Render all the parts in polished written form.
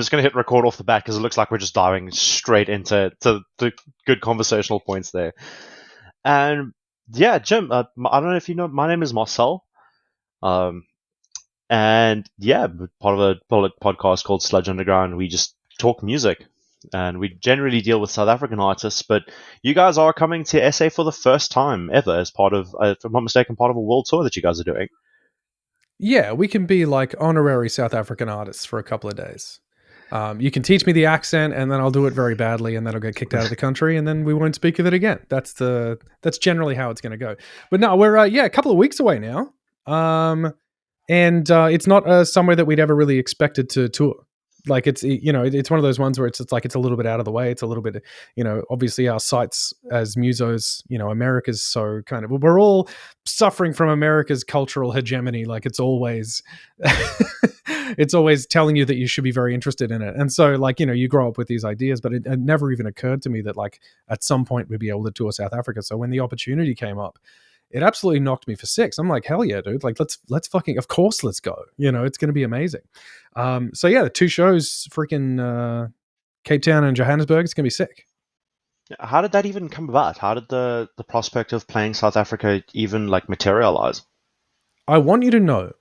just going to hit record off the bat because it looks like we're just diving straight into the good conversational points there. And yeah, Jim, I don't know if you know, my name is Marcel. Um, and yeah, part of a podcast called Sludge Underground. We just talk music, and we generally deal with South African artists. But you guys are coming to SA for the first time ever as part of, if I'm not mistaken, part of a world tour that you guys are doing. Yeah, we can be like honorary South African artists for a couple of days. You can teach me the accent, and then I'll do it very badly, and then I'll get kicked out of the country, and then we won't speak of it again. That's generally how it's going to go. But no, we're a couple of weeks away now, and it's not somewhere that we'd ever really expected to tour. Like it's it's one of those ones where it's like it's a little bit out of the way. It's a little bit obviously our sights as musos, America's so kind of, we're all suffering from America's cultural hegemony. Like it's always it's always telling you that you should be very interested in it. And so like you grow up with these ideas, but it never even occurred to me that like at some point we'd be able to tour South Africa. So when the opportunity came up, it absolutely knocked me for six. I'm like, hell yeah, dude. Like, let's fucking, of course, let's go. It's going to be amazing. So yeah, the 2 shows, freaking Cape Town and Johannesburg, it's going to be sick. How did that even come about? How did the prospect of playing South Africa even like materialize? I want you to know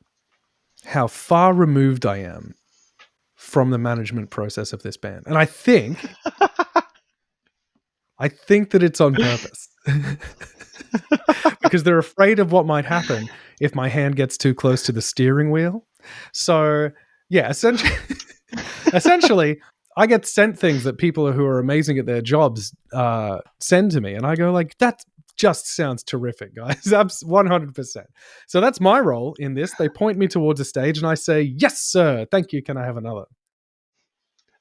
how far removed I am from the management process of this band. And I think that it's on purpose. Because they're afraid of what might happen if my hand gets too close to the steering wheel. So yeah, essentially I get sent things that people who are amazing at their jobs send to me, and I go like, that just sounds terrific, guys. 100%. So that's my role in this. They point me towards a stage and I say, yes sir, thank you, can I have another?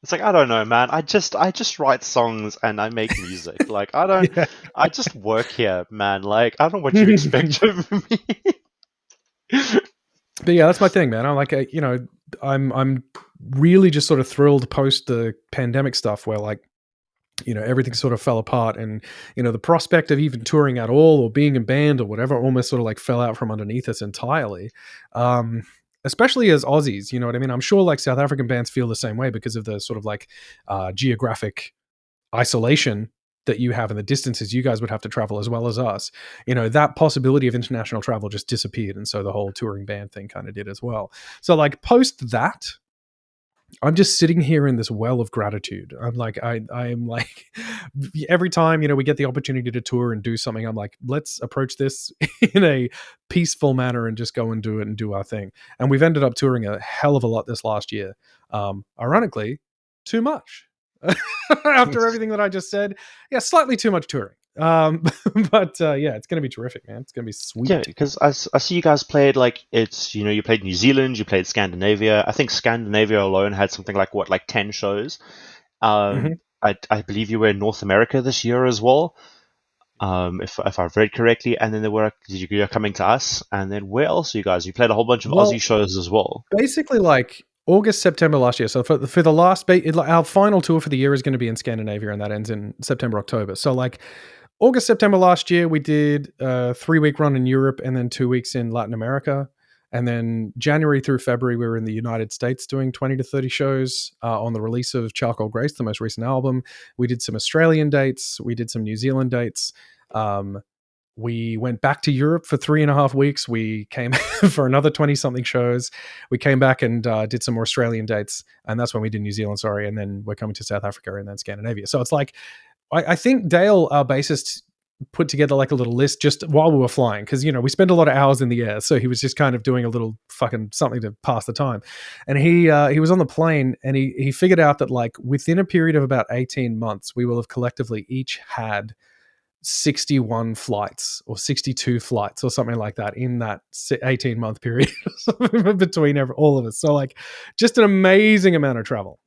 It's like, I don't know, man. I just write songs and I make music. Like, I don't, yeah. I just work here, man. Like, I don't know what you expect of me. But yeah, that's my thing, man. I'm like, I'm really just sort of thrilled post the pandemic stuff where like, everything sort of fell apart, and, the prospect of even touring at all or being a band or whatever almost sort of like fell out from underneath us entirely. Especially as Aussies, you know what I mean? I'm sure like South African bands feel the same way because of the sort of like geographic isolation that you have and the distances you guys would have to travel as well as us. That possibility of international travel just disappeared. And so the whole touring band thing kind of did as well. So like post that, I'm just sitting here in this well of gratitude. I'm like, I am like, every time, we get the opportunity to tour and do something, I'm like, let's approach this in a peaceful manner and just go and do it and do our thing. And we've ended up touring a hell of a lot this last year. Ironically, too much. After everything that I just said, yeah, slightly too much touring. But yeah, it's gonna be terrific, man. It's gonna be sweet. Yeah, because I see you guys played like you played New Zealand, you played Scandinavia. I think Scandinavia alone had something like 10 shows. I believe you were in North America this year as well, if I've read correctly. And then you're coming to us, and then where else are you guys? You played a whole bunch of Aussie shows as well. Basically, like August, September last year. So for the last, our final tour for the year is going to be in Scandinavia, and that ends in September, October. So like August, September last year, we did a 3-week run in Europe and then 2 weeks in Latin America. And then January through February, we were in the United States doing 20 to 30 shows on the release of Charcoal Grace, the most recent album. We did some Australian dates. We did some New Zealand dates. We went back to Europe for 3.5 weeks. We came for another 20-something shows. We came back and did some more Australian dates. And that's when we did New Zealand, sorry. And then we're coming to South Africa and then Scandinavia. So it's like, I think Dale, our bassist, put together like a little list just while we were flying. Cause we spend a lot of hours in the air. So he was just kind of doing a little fucking something to pass the time. And he was on the plane and he figured out that like within a period of about 18 months, we will have collectively each had 61 flights or 62 flights or something like that in that 18-month period between all of us. So like just an amazing amount of travel.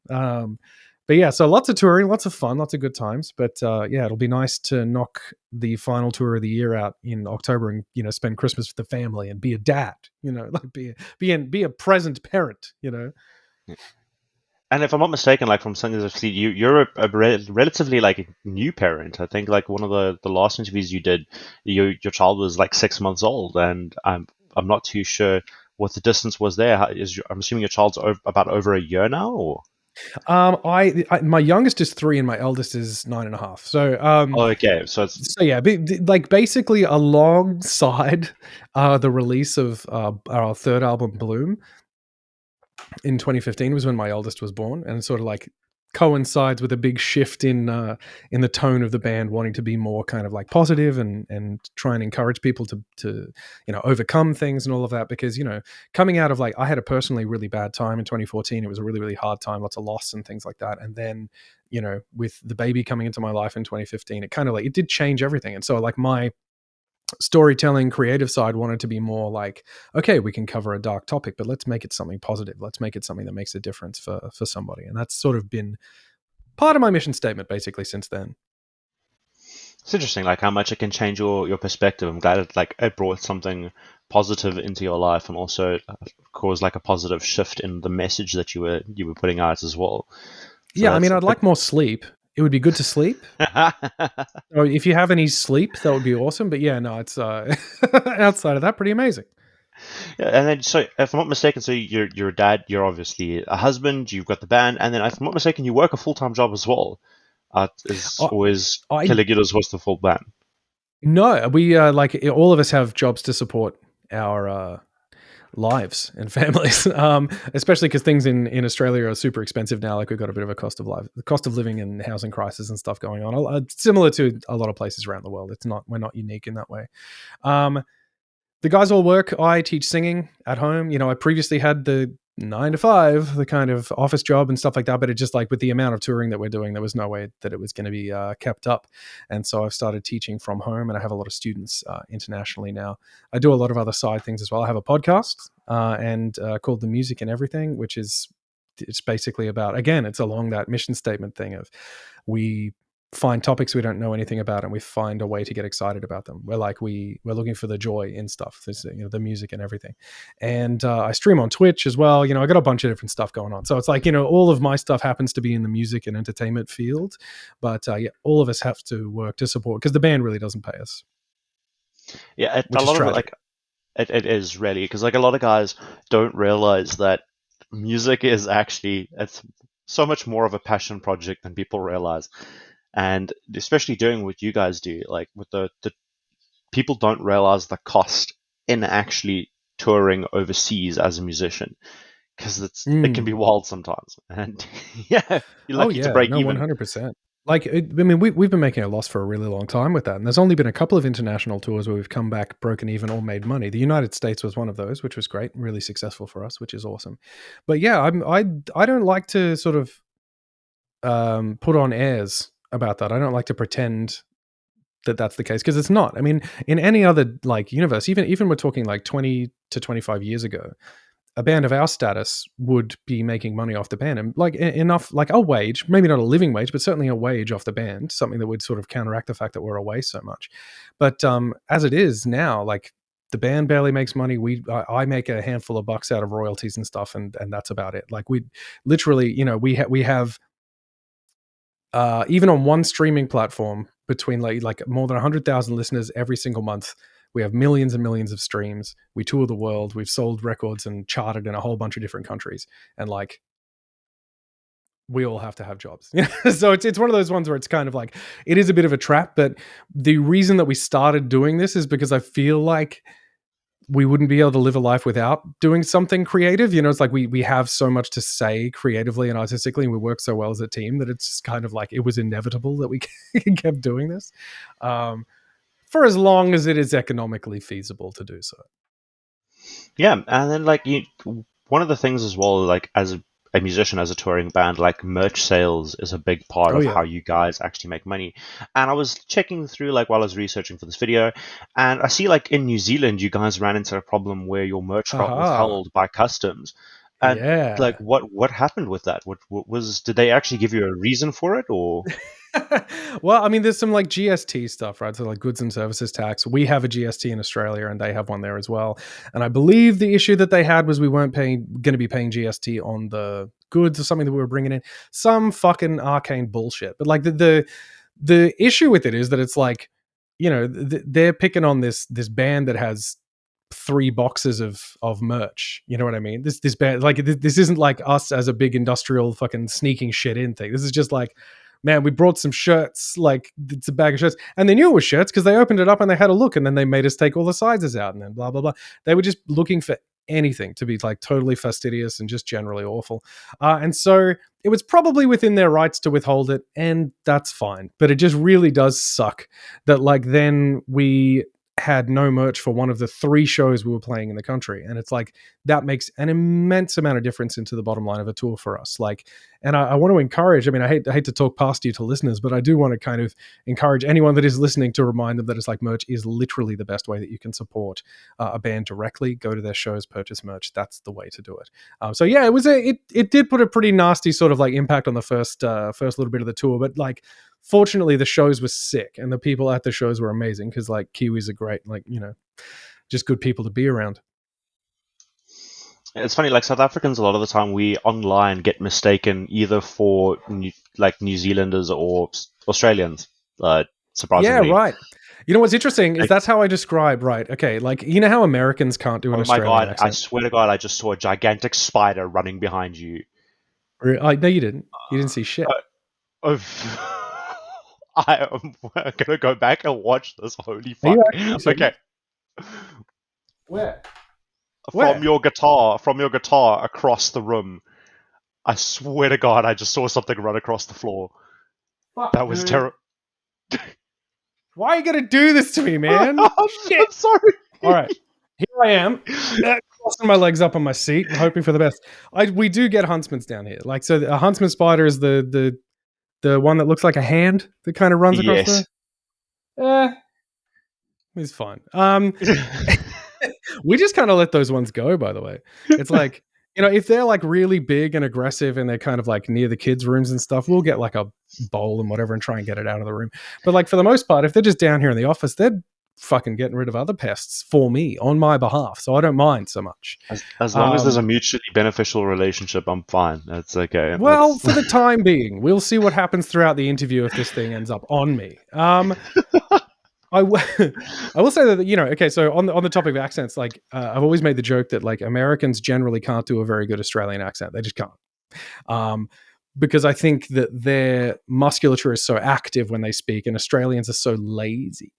But yeah, so lots of touring, lots of fun, lots of good times. But yeah, it'll be nice to knock the final tour of the year out in October and, spend Christmas with the family and be a dad, like be a present parent, And if I'm not mistaken, like from something I've seen, you're a relatively like new parent. I think like one of the last interviews you did, your child was like 6 months old, and I'm not too sure what the distance was there. I'm assuming your child's about over a year now, or? I my youngest is 3 and my eldest is 9.5. So Oh, okay, so it's so yeah, like basically alongside the release of our third album, Bloom, in 2015 was when my eldest was born, and it sort of like coincides with a big shift in the tone of the band, wanting to be more kind of like positive and try and encourage people to overcome things and all of that. Because coming out of like, I had a personally really bad time in 2014. It was a really really hard time, lots of loss and things like that. And then with the baby coming into my life in 2015, it kind of like it did change everything. And so like my storytelling creative side wanted to be more like, okay, we can cover a dark topic, but let's make it something positive, let's make it something that makes a difference for somebody. And that's sort of been part of my mission statement basically since then. it's interesting, like how much it can change your perspective. I'm glad it brought something positive into your life, and also caused like a positive shift in the message that you were putting out as well. So Yeah, I that's mean, I'd like more sleep. It would be good to sleep. So if you have any sleep, that would be awesome. But yeah, no, it's outside of that, pretty amazing. Yeah, and then, so if I'm not mistaken, so you're a dad, you're obviously a husband, you've got the band, and then if I'm not mistaken, you work a full time job as well. Is I, always I Caligula's was the full band. no, we like all of us have jobs to support our lives and families. Especially because things in Australia are super expensive now. Like we've got a bit of a the cost of living and housing crisis and stuff going on. Similar to a lot of places around the world. We're not unique in that way. Um, the guys all work. I teach singing at home. I previously had the 9 to 5, the kind of office job and stuff like that. But it just like with the amount of touring that we're doing, there was no way that it was going to be kept up. And so I've started teaching from home, and I have a lot of students internationally now. I do a lot of other side things as well. I have a podcast and called The Music and Everything, which is it's basically about, again, it's along that mission statement thing of we find topics we don't know anything about and we find a way to get excited about them. We're looking for the joy in stuff. There's the music and everything. And I stream on Twitch as well. I got a bunch of different stuff going on. So it's like, all of my stuff happens to be in the music and entertainment field. But yeah, all of us have to work to support because the band really doesn't pay us, Yeah, a which is lot of it, tragic. like it is really, because like a lot of guys don't realize that music is actually, it's so much more of a passion project than people realize. And especially doing what you guys do, like with the people don't realize the cost in actually touring overseas as a musician, because it can be Mm. wild sometimes. And yeah, you're Oh lucky to yeah, break no, even. 100%. Like, I mean, we've been making a loss for a really long time with that, and there's only been a couple of international tours where we've come back broken even or made money. The United States was one of those, which was great, really successful for us, which is awesome. But yeah, I don't like to sort of put on airs about that. I don't like to pretend that that's the case because it's not. I mean, in any other like universe, even we're talking like 20 to 25 years ago, a band of our status would be making money off the band and like enough, like a wage, maybe not a living wage, but certainly a wage off the band, something that would sort of counteract the fact that we're away so much. But as it is now, like the band barely makes money. I make a handful of bucks out of royalties and stuff, and that's about it. Like we literally, we have even on one streaming platform between like more than 100,000 listeners every single month. We have millions and millions of streams. We tour the world. We've sold records and charted in a whole bunch of different countries. And like, we all have to have jobs. So it's one of those ones where it's kind of like, it is a bit of a trap. But the reason that we started doing this is because I feel like we wouldn't be able to live a life without doing something creative. It's like we have so much to say creatively and artistically, and we work so well as a team that it's just kind of like it was inevitable that we kept doing this for as long as it is economically feasible to do so. Yeah, and then like one of the things as well, like as a musician, as a touring band, like merch sales is a big part Oh of yeah. how you guys actually make money. And I was checking through like while I was researching for this video, and I see like in New Zealand, you guys ran into a problem where your merch got Aha. withheld by customs. And like, Yeah. what happened with that? What was? Did they actually give you a reason for it, or? Well, I mean, there's some like GST stuff, right? So like goods and services tax. We have a GST in Australia, and they have one there as well. And I believe the issue that they had was we weren't going to be paying GST on the goods or something that we were bringing in. Some fucking arcane bullshit. But like the issue with it is that it's like, they're picking on this band that has 3 boxes of merch. You know what I mean? This band, like this isn't like us as a big industrial fucking sneaking shit in thing. This is just like, man, we brought some shirts, like it's a bag of shirts, and they knew it was shirts because they opened it up and they had a look, and then they made us take all the sizes out, and then blah blah blah. They were just looking for anything to be like totally fastidious and just generally awful, and so it was probably within their rights to withhold it, and that's fine. But it just really does suck that like then we had no merch for one of the 3 shows we were playing in the country, and it's like that makes an immense amount of difference into the bottom line of a tour for us. Like, and I want to encourage, I mean, I hate to talk past you to listeners, but I do want to kind of encourage anyone that is listening to remind them that it's like merch is literally the best way that you can support a band directly. Go to their shows, purchase merch. That's the way to do it. So yeah, it did put a pretty nasty sort of like impact on the first little bit of the tour, but like fortunately the shows were sick and the people at the shows were amazing because like Kiwis are great, like, you know, just good people to be around. It's funny, like South Africans, a lot of the time we online get mistaken either for New Zealanders or Australians. Yeah, Surprisingly, right. You know what's interesting is like, that's how I describe, right? Okay, like you know how Americans can't do an oh my Australian god, I accent. swear to God, I just saw a gigantic spider running behind you. No, you didn't. You didn't see shit. Of I am gonna go back and watch this. Holy Are you fuck! actually Okay, serious? Where? from Where? your guitar across the room. I swear to God, I just saw something run across the floor. Fuck, That was dude. terrible. Why are you gonna do this to me, man? Shit. I'm sorry. All right. Here I am, crossing my legs up on my seat and hoping for the best. We do get huntsmans down here. Like, so a huntsman spider is the one that looks like a hand that kind of runs across the. Yes. Eh, it's fine. We just kind of let those ones go, by the way. It's like, you know, if they're like really big and aggressive and they're kind of like near the kids' rooms and stuff, we'll get like a bowl and whatever and try and get it out of the room. But like for the most part, if they're just down here in the office, they're fucking getting rid of other pests for me on my behalf. So I don't mind so much. As long as there's a Um, mutually beneficial relationship, I'm fine. That's okay. well, That's for the time being, we'll see what happens throughout the interview if this thing ends up on me. I will say that, you know, okay, so on the topic of accents, like I've always made the joke that like Americans generally can't do a very good Australian accent. They just can't. Um, because I think that their musculature is so active when they speak, and Australians are so lazy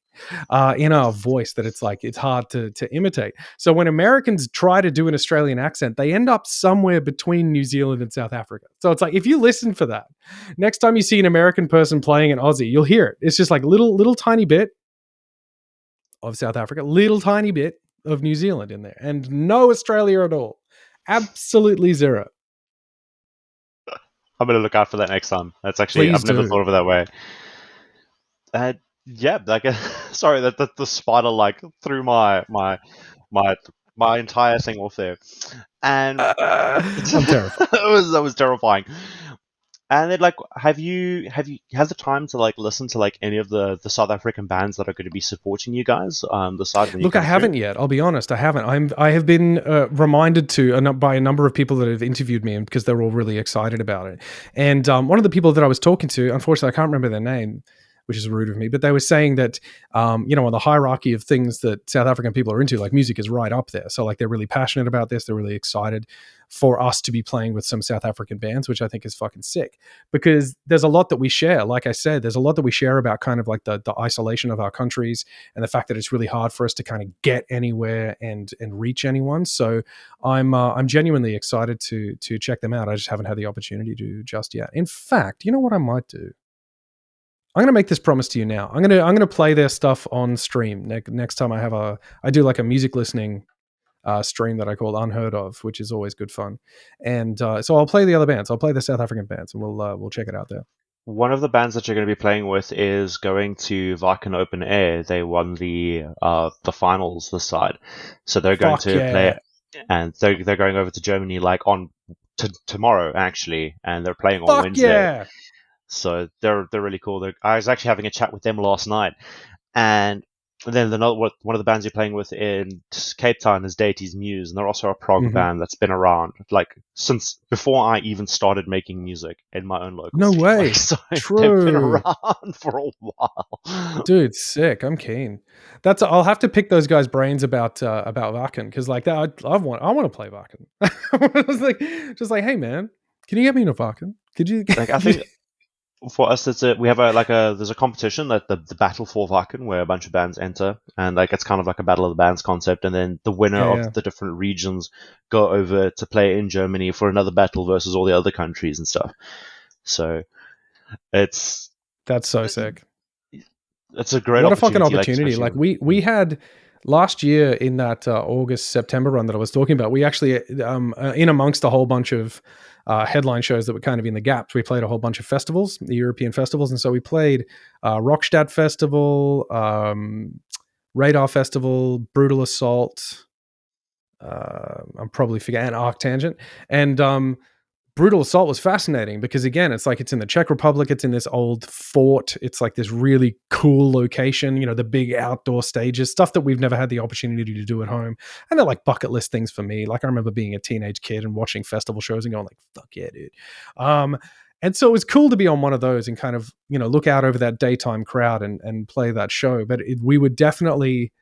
in our voice that it's like it's hard to imitate. So when Americans try to do an Australian accent, they end up somewhere between New Zealand and South Africa. So it's like if you listen for that, next time you see an American person playing an Aussie, you'll hear it. It's just like little tiny bit of South Africa, little tiny bit of New Zealand in there, and no Australia at all. Absolutely zero. I'm gonna look out for that next time. That's actually Please I've never do. thought of it that way. Yeah, like sorry that the spider like threw my my entire thing off there, and I'm terrified. that was terrifying. And then, like, have you had the time to like listen to like any of the South African bands that are going to be supporting you guys the side when you Look, I come through? haven't yet. I'll be honest, I haven't. I have been reminded by a number of people that have interviewed me because they're all really excited about it. And one of the people that I was talking to, unfortunately, I can't remember their name, which is rude of me, but they were saying that you know, on the hierarchy of things that South African people are into, like music is right up there. So like they're really passionate about this. They're really excited for us to be playing with some South African bands, which I think is fucking sick because there's a lot that we share. Like I said, there's a lot that we share about kind of like the isolation of our countries and the fact that it's really hard for us to kind of get anywhere and reach anyone. So I'm genuinely excited to check them out. I just haven't had the opportunity to just yet. In fact, you know what I might do? I'm gonna make this promise to you now. I'm gonna play their stuff on stream next time I do like a music listening stream that I call Unheard Of, which is always good fun. And so I'll play the other bands. I'll play the South African bands, and we'll check it out there. One of the bands that you're going to be playing with is going to Viken Open Air. They won the finals this side, so they're going Fuck to yeah! play, and they're going over to Germany like on tomorrow actually, and they're playing on Fuck Wednesday. yeah! So they're really cool. I was actually having a chat with them last night, and And then one of the bands you're playing with in Cape Town is Deity's Muse, and they're also a prog Mhm. band that's been around like since before I even started making music in my own local No scene. Like, way. so they've been True. around for a while. Dude, sick. I'm keen. I'll have to pick those guys' brains about Vakken because like that I want to play Vakken. I was like, just like, hey man, can you get me into Vakken? Could you? Like, I think for us, we have there's a competition, that the Battle for Vakken, where a bunch of bands enter, and like it's kind of like a battle of the bands concept, and then the winner Yeah, of yeah. the different regions go over to play in Germany for another battle versus all the other countries and stuff. So it's That's so sick. it's a great What a fucking opportunity, like opportunity. especially Like with, we had last year in that August September run that I was talking about, we actually in amongst a whole bunch of headline shows that were kind of in the gaps, we played a whole bunch of festivals, the European festivals, and so we played Rockstadt Festival, Radar Festival, Brutal Assault, I'm probably forgetting Arctangent, and Brutal Assault was fascinating because again, it's like it's in the Czech Republic, it's in this old fort, it's like this really cool location, you know, the big outdoor stages, stuff that we've never had the opportunity to do at home. And they're like bucket list things for me. Like I remember being a teenage kid and watching festival shows and going like, fuck yeah, dude. Um, and so it was cool to be on one of those and kind of, you know, look out over that daytime crowd and play that show. But we would definitely,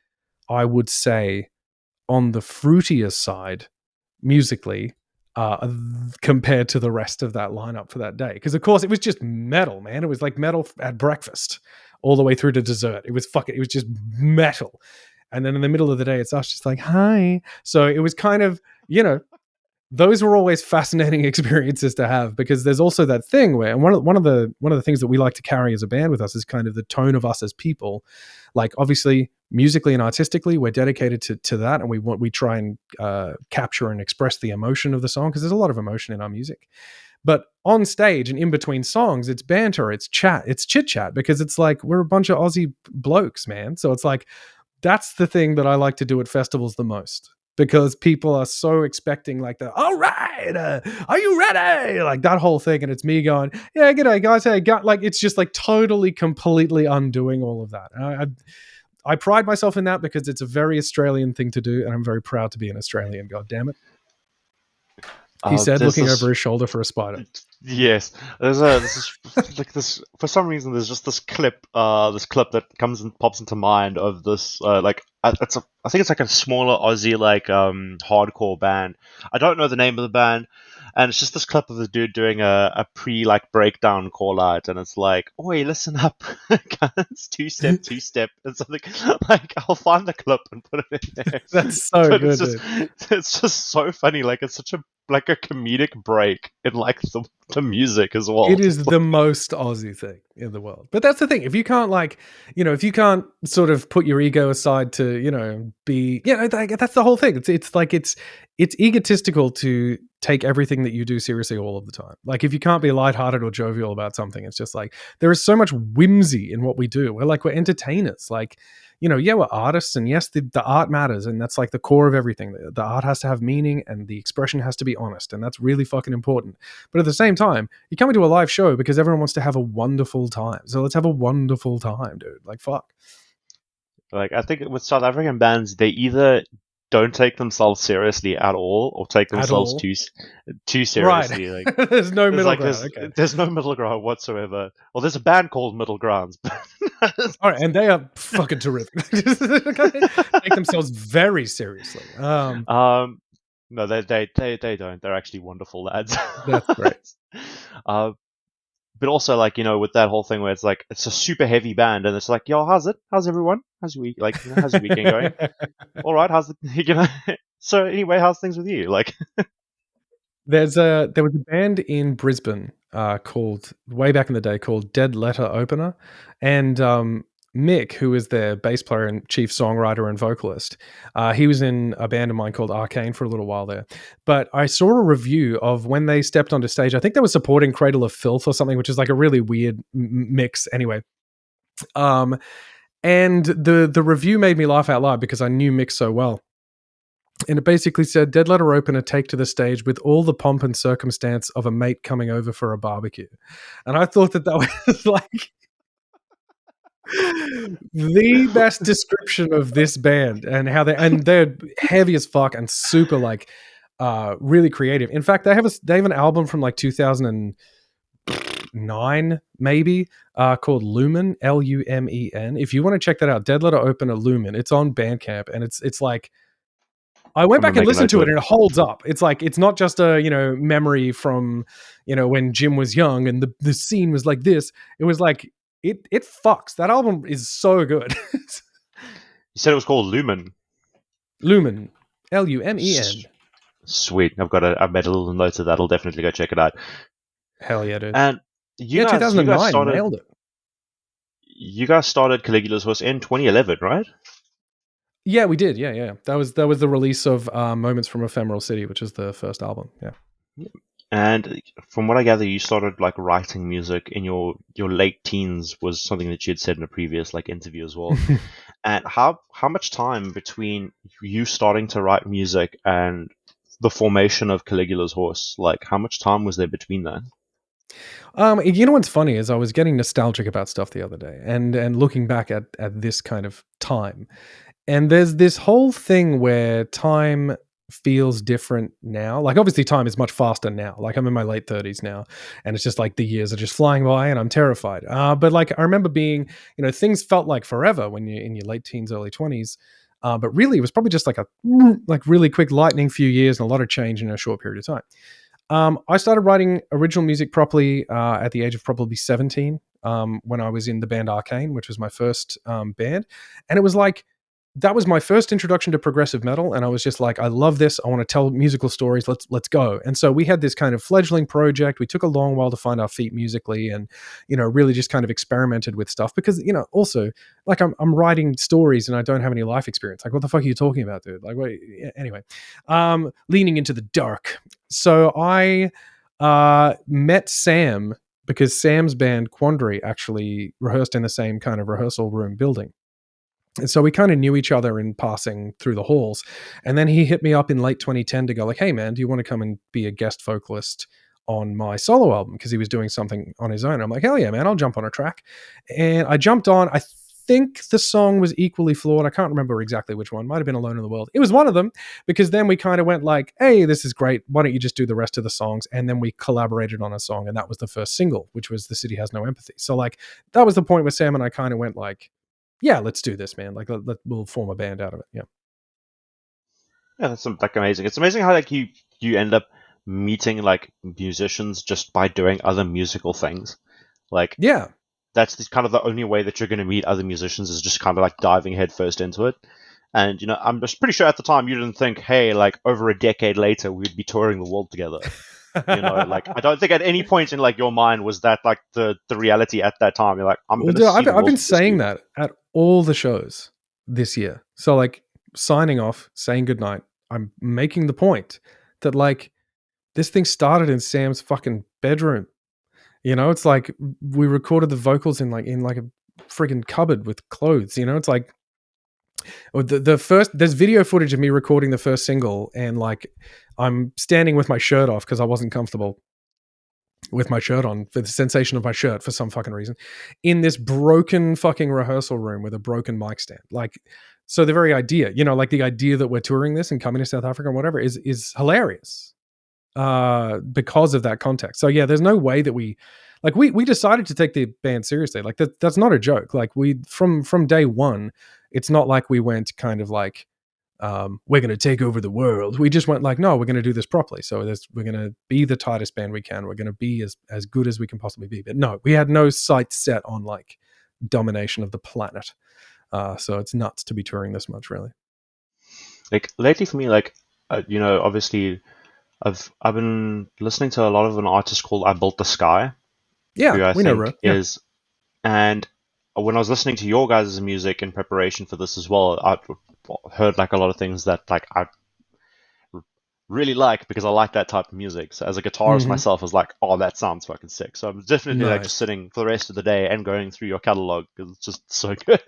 I would say, on the fruitier side musically compared to the rest of that lineup for that day. Because of course it was just metal, man. It was like metal at breakfast all the way through to dessert. It was just metal. And then in the middle of the day, it's us just like, hi. So it was kind of, you know, those were always fascinating experiences to have because there's also that thing where, and one of the things that we like to carry as a band with us is kind of the tone of us as people. Like obviously musically and artistically, we're dedicated to that, and we try and capture and express the emotion of the song because there's a lot of emotion in our music. But on stage and in between songs, it's banter, it's chat, it's chit chat because it's like we're a bunch of Aussie blokes, man. So it's like that's the thing that I like to do at festivals the most because people are so expecting like the all right, are you ready, like that whole thing, and it's me going, yeah, g'day guys, hey, like it's just like totally completely undoing all of that. I pride myself in that because it's a very Australian thing to do, and I'm very proud to be an Australian. God damn it, he said, there's looking over this. his shoulder for a spider. Yes, this is like this, for some reason there's just this clip that comes and pops into mind of this, I think it's like a smaller Aussie, like hardcore band. I don't know the name of the band, and it's just this clip of the dude doing a pre like breakdown call out, and it's like, oi, listen up, guys, two step, and something like, I'll find the clip and put it in there. That's so But good, dude. it's just so funny, like it's such a like a comedic break in like the music as well. It is the most Aussie thing in the world. But that's the thing. If you can't like, you know, if you can't sort of put your ego aside to, you know, be, you know, that's the whole thing. It's like it's egotistical to take everything that you do seriously all of the time. Like if you can't be lighthearted or jovial about something, it's just like there is so much whimsy in what we do. We're entertainers. Like, you know, yeah, we're artists, and yes, the art matters, and that's like the core of everything. The art has to have meaning, and the expression has to be honest, and that's really fucking important. But at the same time, you're coming to a live show because everyone wants to have a wonderful time. So let's have a wonderful time, dude. Like fuck. Like, I think with South African bands, they either don't take themselves seriously at all, or take At themselves all. too Right. seriously. Like There's no middle ground. Okay. there's no middle ground whatsoever. Well, there's a band called Middle Grounds, but All right, and they are fucking terrific. Take themselves very seriously. um, no, they don't. They're actually wonderful lads. That's great. uh, but also, like, with that whole thing where it's like it's a super heavy band, and it's like, yo, how's it? How's everyone? How's your week? Like, how's your weekend going? All right, how's the So anyway, how's things with you? Like, There was a band in Brisbane called way back in the day called Dead Letter Opener, and Mick, who is their bass player and chief songwriter and vocalist, he was in a band of mine called Arcane for a little while there. But I saw a review of when they stepped onto stage. I think they were supporting Cradle of Filth or something, which is like a really weird mix. Anyway, um, and the review made me laugh out loud because I knew Mick so well, and it basically said Dead Letter Opener take to the stage with all the pomp and circumstance of a mate coming over for a barbecue. And I thought that was like The best description of this band and how they're heavy as fuck and super like really creative. In fact, they have an album from like 2009 maybe called Lumen, Lumen. If you want to check that out, Dead Letter Opener Lumen. It's on Bandcamp and it's like I went I'm gonna back and make a listened note to of it, it. and it holds up. It's like it's not just a memory from when Jim was young and the scene was like this. It was like it fucks. That album is so good. You said it was called Lumen. Lumen, Lumen. Sweet. I've made a little note of that. I'll definitely go check it out. Hell yeah, dude. And Yeah, you guys 2009 started nailed it. Caligula's Horse in 2011, right? Yeah, we did. Yeah, yeah. That was the release of Moments from Ephemeral City, which is the first album. Yeah. And from what I gather, you started like writing music in your late teens was something that you had said in a previous like interview as well. And how much time between you starting to write music and the formation of Caligula's Horse, like how much time was there between that? You know what's funny is I was getting nostalgic about stuff the other day, and looking back at this kind of time. And there's this whole thing where time feels different now. Like obviously time is much faster now. Like I'm in my late 30s now and it's just like the years are just flying by and I'm terrified. But like I remember being, things felt like forever when you're in your late teens, early 20s. But really it was probably just like a like really quick lightning few years and a lot of change in a short period of time. I started writing original music properly at the age of probably 17 when I was in the band Arcane, which was my first band. And it was like, that was my first introduction to progressive metal. And I was just like, I love this. I want to tell musical stories. Let's go. And so we had this kind of fledgling project. We took a long while to find our feet musically and, really just kind of experimented with stuff because, also like I'm writing stories and I don't have any life experience. Like, what the fuck are you talking about, dude? Like, wait, anyway, leaning into the dark. So I met Sam because Sam's band Quandary actually rehearsed in the same kind of rehearsal room building. And so we kind of knew each other in passing through the halls. And then he hit me up in late 2010 to go like, hey man, do you want to come and be a guest vocalist on my solo album? Because he was doing something on his own. I'm like, hell yeah, man, I'll jump on a track. And I jumped on. I think the song was equally flawed. I can't remember exactly which one. Might have been Alone in the World. It was one of them because then we kind of went like, hey, this is great. Why don't you just do the rest of the songs? And then we collaborated on a song. And that was the first single, which was The City Has No Empathy. So like that was the point where Sam and I kind of went like, yeah, let's do this, man. Like, we'll form a band out of it. Yeah. Yeah, that's like amazing. It's amazing how like you end up meeting like musicians just by doing other musical things. Like Yeah. that's kind of the only way that you're going to meet other musicians is just kind of like diving headfirst into it. And I'm just pretty sure at the time you didn't think, hey, like over a decade later we'd be touring the world together. Like I don't think at any point in like your mind was that like the reality at that time. You're like, I'm Well, going to dude, see the I've world been with this saying dude. that at all the shows this year. So, like, signing off, saying goodnight, I'm making the point that, like, this thing started in Sam's fucking bedroom. It's like we recorded the vocals in like a friggin' cupboard with clothes. It's like the first there's video footage of me recording the first single and like I'm standing with my shirt off because I wasn't comfortable with my shirt on for the sensation of my shirt for some fucking reason in this broken fucking rehearsal room with a broken mic stand. Like, so the very idea, like the idea that we're touring this and coming to South Africa and whatever is hilarious because of that context. So yeah, there's no way that we decided to take the band seriously. Like that's not a joke. Like we from day one, it's not like we went kind of like we're going to take over the world. We just went like, no, we're going to do this properly. So we're going to be the tightest band we can. We're going to be as good as we can possibly be. But no, we had no sight set on like domination of the planet. So it's nuts to be touring this much, really. Like lately for me, like obviously I've been listening to a lot of an artist called I Built the Sky, Yeah, who I we know, Ro. think Yeah. is and when I was listening to your guys' music in preparation for this as well, I heard like a lot of things that like I really like because I like that type of music. So as a guitarist Mm-hmm. myself, I was like, oh, that sounds fucking sick. So I'm definitely like just Nice. sitting for the rest of the day and going through your catalog because it's just so good.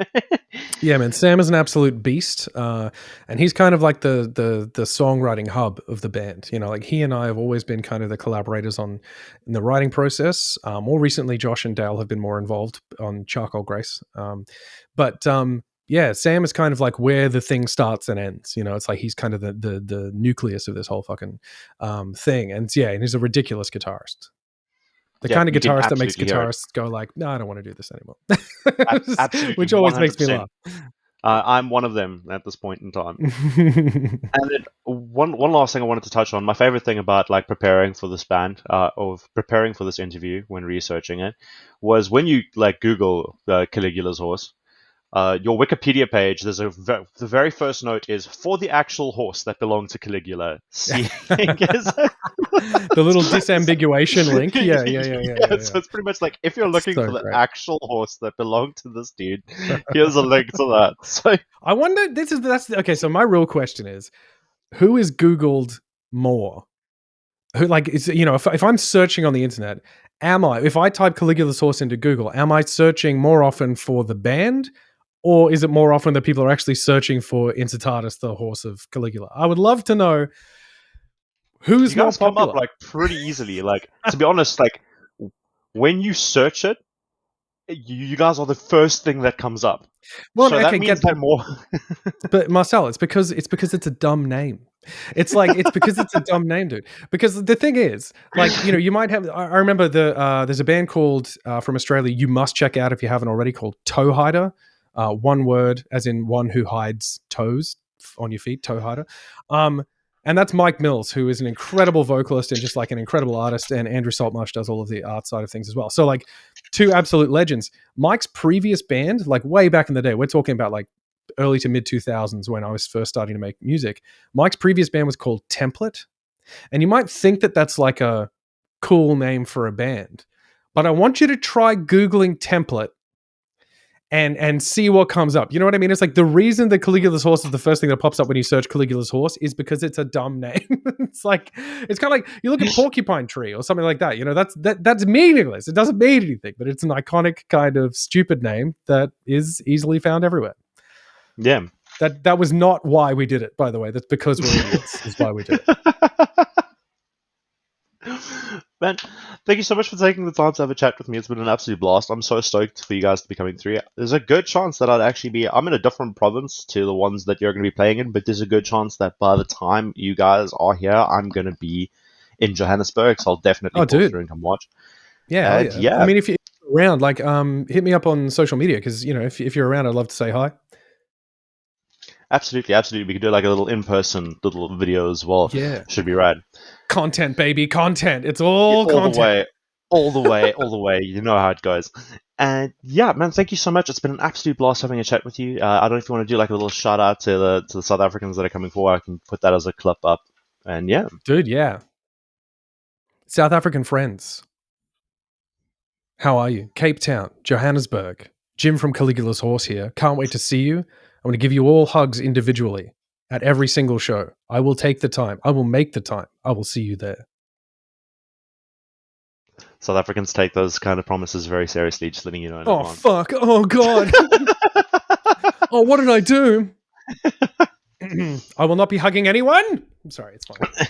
Yeah, man. Sam is an absolute beast, and he's kind of like the songwriting hub of the band. You know, like he and I have always been kind of the collaborators on in the writing process. More recently, Josh and Dale have been more involved on Charcoal Grace. But yeah, Sam is kind of like where the thing starts and ends. You know, it's like he's kind of the nucleus of this whole fucking thing. And yeah, and he's a ridiculous guitarist. The Yeah, kind of you can guitarist that makes absolutely hear it. guitarists go like, "No, I don't want to do this anymore," Absolutely, which always makes me 100%. laugh. I'm one of them at this point in time. And then one last thing I wanted to touch on. My favorite thing about like preparing for this band, of preparing for this interview when researching it, was when you like Google Caligula's horse. Your Wikipedia page, the very first note is for the actual horse that belonged to Caligula. See, The little disambiguation link. Yeah, yeah, yeah, yeah, yeah, so yeah. it's pretty much like if you're It's looking so for the great. actual horse that belonged to this dude, here's a link to that. So I wonder. That's okay. So my real question is, who is Googled more? Who like is you know if I'm searching on the internet, if I type Caligula's horse into Google, am I searching more often for the band? Or is it more often that people are actually searching for Incitatus, the horse of Caligula? I would love to know you who's more guys come up popular. like pretty easily. Like to be honest, like when you search it, you guys are the first thing that comes up. Well, So that okay, means that more. but Marcel, it's because it's a dumb name. It's because it's a dumb name, dude. Because the thing is, like, you know, you might have. I remember there's a band called from Australia. You must check out if you haven't already. Called Toe Hider, one word, as in one who hides toes on your feet. Toe Hider. Um, and that's Mike Mills, who is an incredible vocalist and just like an incredible artist. And Andrew Saltmarsh does all of the art side of things as well. So like two absolute legends. Mike's previous band, like way back in the day, we're talking about like early to mid 2000s when I was first starting to make music. Mike's previous band was called Template. And you might think that that's like a cool name for a band. But I want you to try Googling Template and see what comes up. You know what I mean? It's like the reason that Caligula's horse is the first thing that pops up when you search Caligula's horse is because it's a dumb name. It's like it's kind of like you look at Porcupine Tree or something like that. You know, that's meaningless. It doesn't mean anything, but it's an iconic kind of stupid name that is easily found everywhere. Yeah. That was not why we did it, by the way. That's because we're idiots. Is why we did it. Man, thank you so much for taking the time to have a chat with me. It's been an absolute blast. I'm so stoked for you guys to be coming through. There's a good chance that I'm in a different province to the ones that you're going to be playing in, but there's a good chance that by the time you guys are here, I'm going to be in Johannesburg, so I'll definitely Oh, pull dude. through and come watch. Yeah, oh And yeah. I yeah, mean, if you're around, like, hit me up on social media because you know, if you're around, I'd love to say hi. absolutely, absolutely. We could do like a little in-person little video as well. Yeah, Should be rad. content, baby, content. It's Yeah, all all the content. way, all the way, all the way. You know how it goes. And yeah, man, thank you so much. It's been an absolute blast having a chat with you. I don't know if you want to do like a little shout out to the South Africans that are coming forward. I can put that as a clip up. And yeah, Dude. Yeah, South African friends. How are you? Cape Town, Johannesburg. Jim from Caligula's Horse here. Can't wait to see you. I'm going to give you all hugs individually at every single show. I will take the time. I will make the time. I will see you there. South Africans take those kind of promises very seriously. Just letting you know in Oh, advance. fuck. Oh, God. Oh, what did I do? I will not be hugging anyone. I'm sorry. It's fine.